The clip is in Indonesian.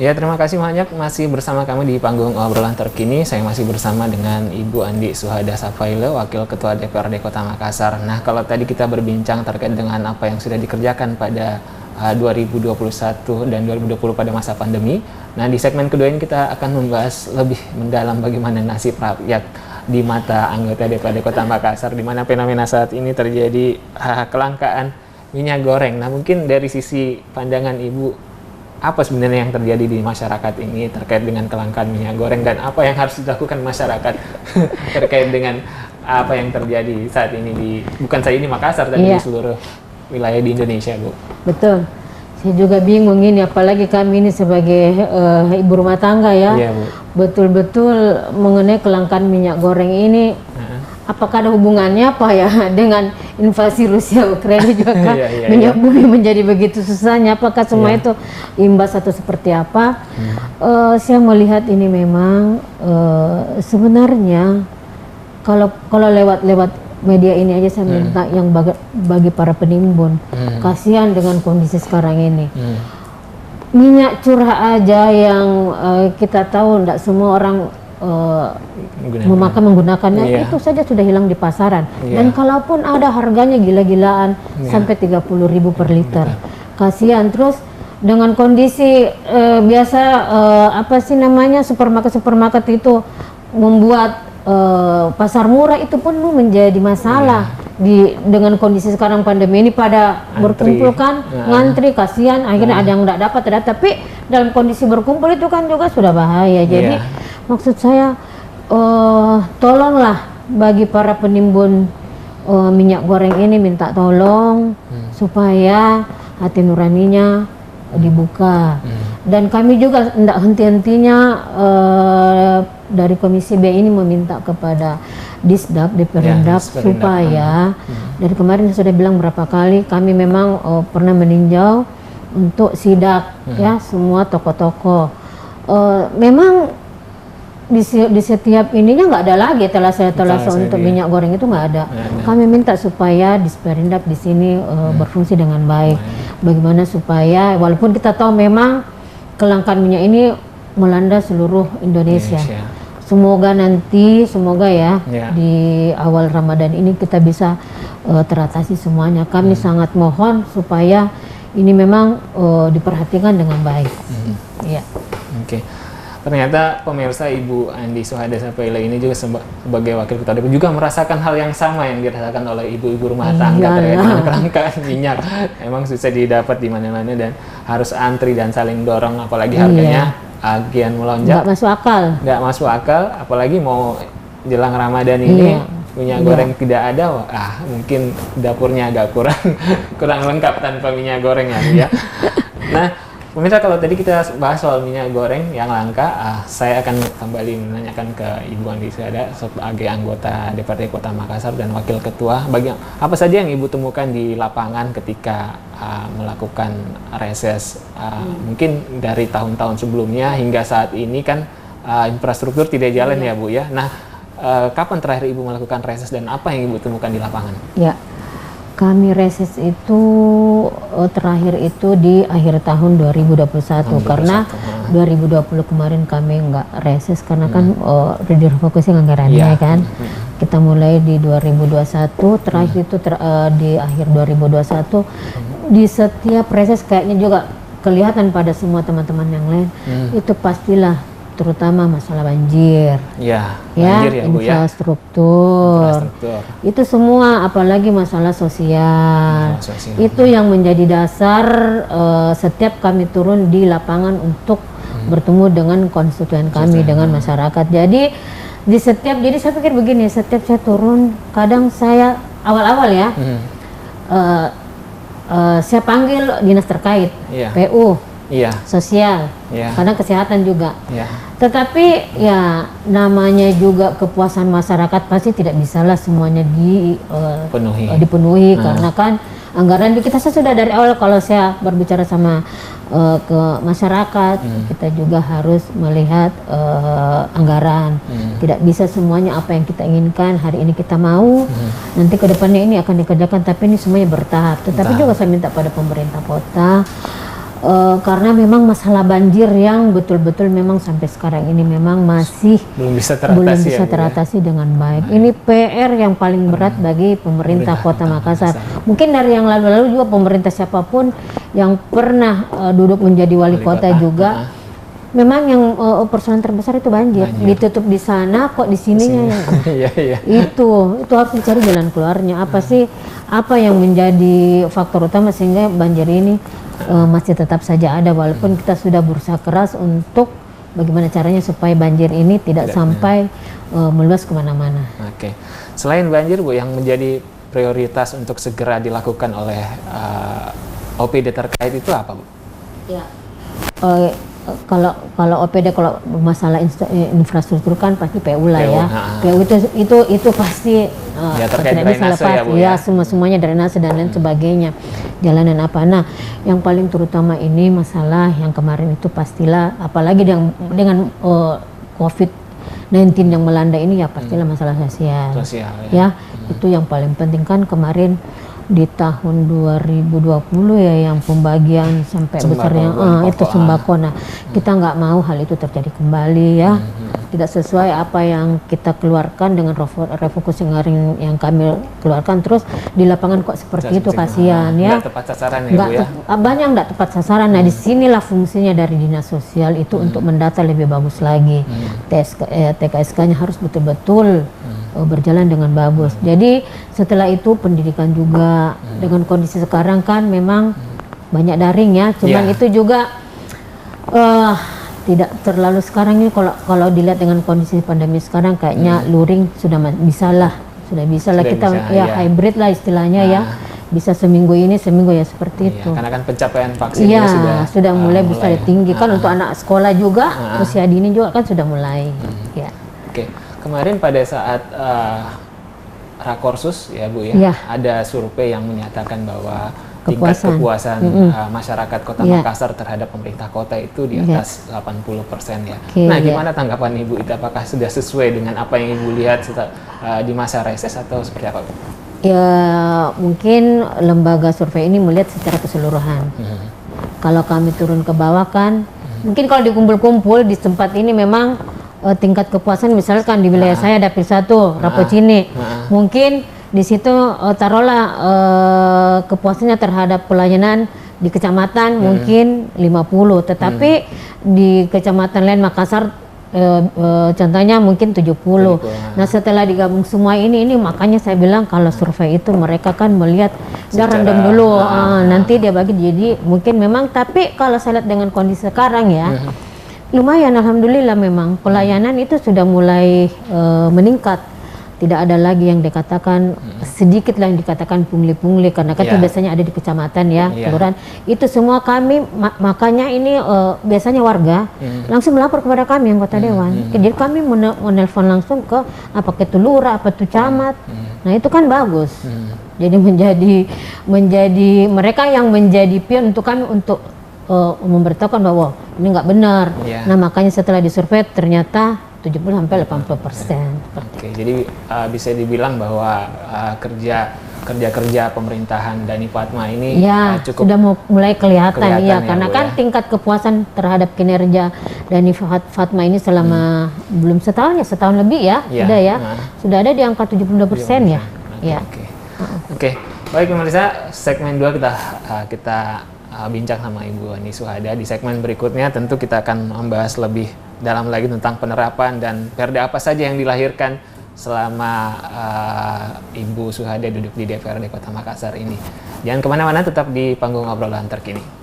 Ya, terima kasih banyak masih bersama kami di panggung obrolan terkini. Saya masih bersama dengan Ibu Andi Suhada Safaila, Wakil Ketua DPRD Kota Makassar. Nah, kalau tadi kita berbincang terkait dengan apa yang sudah dikerjakan pada 2021 dan 2020 pada masa pandemi. Nah, di segmen kedua ini kita akan membahas lebih mendalam bagaimana nasib rakyat di mata anggota DPRD Kota Makassar, di mana fenomena saat ini terjadi kelangkaan minyak goreng. Nah, mungkin dari sisi pandangan Ibu, apa sebenarnya yang terjadi di masyarakat ini terkait dengan kelangkaan minyak goreng dan apa yang harus dilakukan masyarakat terkait dengan apa yang terjadi saat ini bukan saja di Makassar tapi di seluruh wilayah di Indonesia, Bu. Betul. Saya juga bingung ini, apalagi kami ini sebagai ibu rumah tangga ya. Iya, Bu. Betul-betul mengenai kelangkaan minyak goreng ini. Apakah ada hubungannya apa ya dengan invasi Rusia Ukraina juga kan minyak bumi menjadi begitu susahnya? Apakah semua itu imbas atau seperti apa? Saya melihat ini memang sebenarnya kalau lewat media ini aja saya minta yang bagi para penimbun, kasihan dengan kondisi sekarang ini. Minyak curah aja yang kita tahu tidak semua orang menggunakannya, itu saja sudah hilang di pasaran. Dan kalaupun ada harganya gila-gilaan sampai 30.000 per liter. Kasihan. Terus dengan kondisi biasa supermarket itu membuat pasar murah, itu pun menjadi masalah. Dengan kondisi sekarang pandemi ini pada berkumpul kan, ngantri, kasihan, akhirnya ada yang tidak dapat, tapi dalam kondisi berkumpul itu kan juga sudah bahaya. Jadi maksud saya tolonglah bagi para penimbun minyak goreng ini, minta tolong supaya hati nuraninya dibuka. Dan kami juga tidak henti-hentinya dari Komisi B ini meminta kepada Disdak, Diperindak supaya dari kemarin saya sudah bilang berapa kali, kami memang pernah meninjau untuk sidak ya semua toko-toko. Memang di setiap ininya nggak ada lagi telasa untuk minyak goreng, itu nggak ada. Kami minta supaya Disperindak di sini berfungsi dengan baik. Bagaimana supaya walaupun kita tahu memang kelangkaan minyak ini melanda seluruh Indonesia. Semoga di awal Ramadan ini kita bisa teratasi semuanya. Kami sangat mohon supaya ini memang diperhatikan dengan baik. Oke. Ternyata pemirsa, Ibu Andi Suhada Safaila ini juga sebagai wakil ketua DPRD juga merasakan hal yang sama yang dirasakan oleh ibu-ibu rumah tangga terkait dengan kelangkaan minyak. Emang susah didapat di mana-mana dan harus antri dan saling dorong, apalagi harganya kian melonjak. Nggak masuk akal, apalagi mau jelang Ramadan ini minyak goreng tidak ada, mungkin dapurnya agak kurang lengkap tanpa minyak goreng ya. Nah, pemirsa, kalau tadi kita bahas soal minyak goreng yang langka, saya akan kembali menanyakan ke Ibu Andi Suhada sebagai anggota DPRD Kota Makassar dan Wakil Ketua. Apa saja yang Ibu temukan di lapangan ketika melakukan reses? Mungkin dari tahun-tahun sebelumnya hingga saat ini kan infrastruktur tidak jalan ya Bu ya. Nah, kapan terakhir Ibu melakukan reses dan apa yang Ibu temukan di lapangan? Ya. Kami reses itu terakhir itu di akhir tahun 2021 karena 2020 kemarin kami nggak reses karena kan refocusing anggarannya kan. Kita mulai di 2021, terakhir itu di akhir 2021. Di setiap reses kayaknya juga kelihatan pada semua teman-teman yang lain itu pastilah terutama masalah banjir, infrastruktur. Itu semua, apalagi masalah sosial. Itu yang menjadi dasar setiap kami turun di lapangan untuk bertemu dengan konstituen kami, dengan masyarakat. Jadi saya pikir begini, setiap saya turun, kadang saya awal-awal saya panggil dinas terkait, PU, sosial, kadang kesehatan juga. Tetapi ya namanya juga kepuasan masyarakat pasti tidak bisalah semuanya dipenuhi karena kan anggaran kita sudah dari awal, kalau saya berbicara sama ke masyarakat, kita juga harus melihat anggaran. Tidak bisa semuanya apa yang kita inginkan hari ini kita mau, nanti ke depannya ini akan dikerjakan, tapi ini semuanya bertahap. Tetapi juga saya minta pada pemerintah kota karena memang masalah banjir yang betul-betul memang sampai sekarang ini memang masih belum bisa teratasi dengan baik. Ini PR yang paling berat bagi pemerintah Kota Makassar. Mungkin dari yang lalu-lalu juga pemerintah siapapun yang pernah duduk menjadi wali kota juga, memang yang persoalan terbesar itu banjir. Ditutup di sana, kok di sininya itu harus dicari jalan keluarnya. Apa yang menjadi faktor utama sehingga banjir ini masih tetap saja ada, walaupun kita sudah berusaha keras untuk bagaimana caranya supaya banjir ini tidak sampai meluas kemana-mana. Oke. Selain banjir, Bu, yang menjadi prioritas untuk segera dilakukan oleh OPD terkait itu apa, Bu? Ya. Kalau OPD, kalau masalah infrastruktur kan pasti PU lah ya. PU itu pasti terkait tidak bisa drainase lepas ya, Bu, ya. semuanya drainase dan lain sebagainya. Jalanan apa. Nah, yang paling terutama ini masalah yang kemarin itu pastilah, apalagi dengan COVID-19 yang melanda ini, ya pastilah masalah sosial. Ya, itu yang paling penting kan kemarin di tahun 2020 ya, yang pembagian sampai besarnya itu sembako. Nah, kita nggak mau hal itu terjadi kembali ya. Tidak sesuai apa yang kita keluarkan dengan refocusing yang kami keluarkan, terus di lapangan kok seperti itu, kasihan ya. Nggak tepat sasaran ya, Bu, ya. Banyak nggak tepat sasaran. Nah, disinilah fungsinya dari dinas sosial itu untuk mendata lebih bagus lagi. TKSK-nya harus betul-betul berjalan dengan bagus. Jadi setelah itu pendidikan juga, dengan kondisi sekarang kan memang banyak daring ya, cuman itu juga tidak terlalu sekarang ini, kalau dilihat dengan kondisi pandemi sekarang kayaknya luring sudah bisa lah kita hybrid lah istilahnya ya, bisa seminggu ini seminggu ya, seperti itu. Karena kan pencapaian vaksinnya sudah mulai bisa tinggi kan, untuk anak sekolah juga usia dini juga kan sudah mulai. Oke. Kemarin pada saat Rakorsus ya, Bu, ya, ada survei yang menyatakan bahwa tingkat kepuasan masyarakat Kota Makassar terhadap pemerintah kota itu di atas 80% ya. Nah, gimana tanggapan Ibu itu? Apakah sudah sesuai dengan apa yang Ibu lihat di masa reses atau seperti apa, Bu? Ya, mungkin lembaga survei ini melihat secara keseluruhan. Kalau kami turun ke bawah kan, mungkin kalau dikumpul-kumpul di tempat ini memang tingkat kepuasan, misalkan di wilayah saya Dapil 1 Rapocini, mungkin di situ taruhlah kepuasannya terhadap pelayanan di kecamatan mungkin 50, tetapi di kecamatan lain Makassar contohnya mungkin 70. Nah, setelah digabung semua ini makanya saya bilang kalau survei itu mereka kan melihat dia random dulu, nanti dia bagi, jadi mungkin memang, tapi kalau saya lihat dengan kondisi sekarang ya lumayan, alhamdulillah memang pelayanan itu sudah mulai meningkat. Tidak ada lagi yang dikatakan sedikit lah yang dikatakan pungli-pungli, karena kan itu biasanya ada di kecamatan ya, kelurahan. Itu semua kami makanya ini biasanya warga langsung melapor kepada kami anggota dewan. Jadi kami menelpon langsung ke ke lurah, apa tuh camat. Nah, itu kan bagus. Jadi menjadi mereka yang menjadi pion untuk kami untuk memberitahukan bahwa ini nggak benar. Nah, makanya setelah disurvei ternyata 70-80%. Oke, jadi bisa dibilang bahwa kerja pemerintahan Dani Fatma ini cukup sudah mulai kelihatan ya, karena kan tingkat kepuasan terhadap kinerja Dani Fatma ini selama belum setahun ya, setahun lebih ya, sudah ada di angka 72% ya. Oke. Baik pemirsa, segmen 2 kita bincang sama Ibu Ani Suhada. Di segmen berikutnya tentu kita akan membahas lebih dalam lagi tentang penerapan dan perda apa saja yang dilahirkan selama Ibu Suhada duduk di DPRD Kota Makassar ini. Jangan kemana-mana, tetap di panggung obrolan terkini.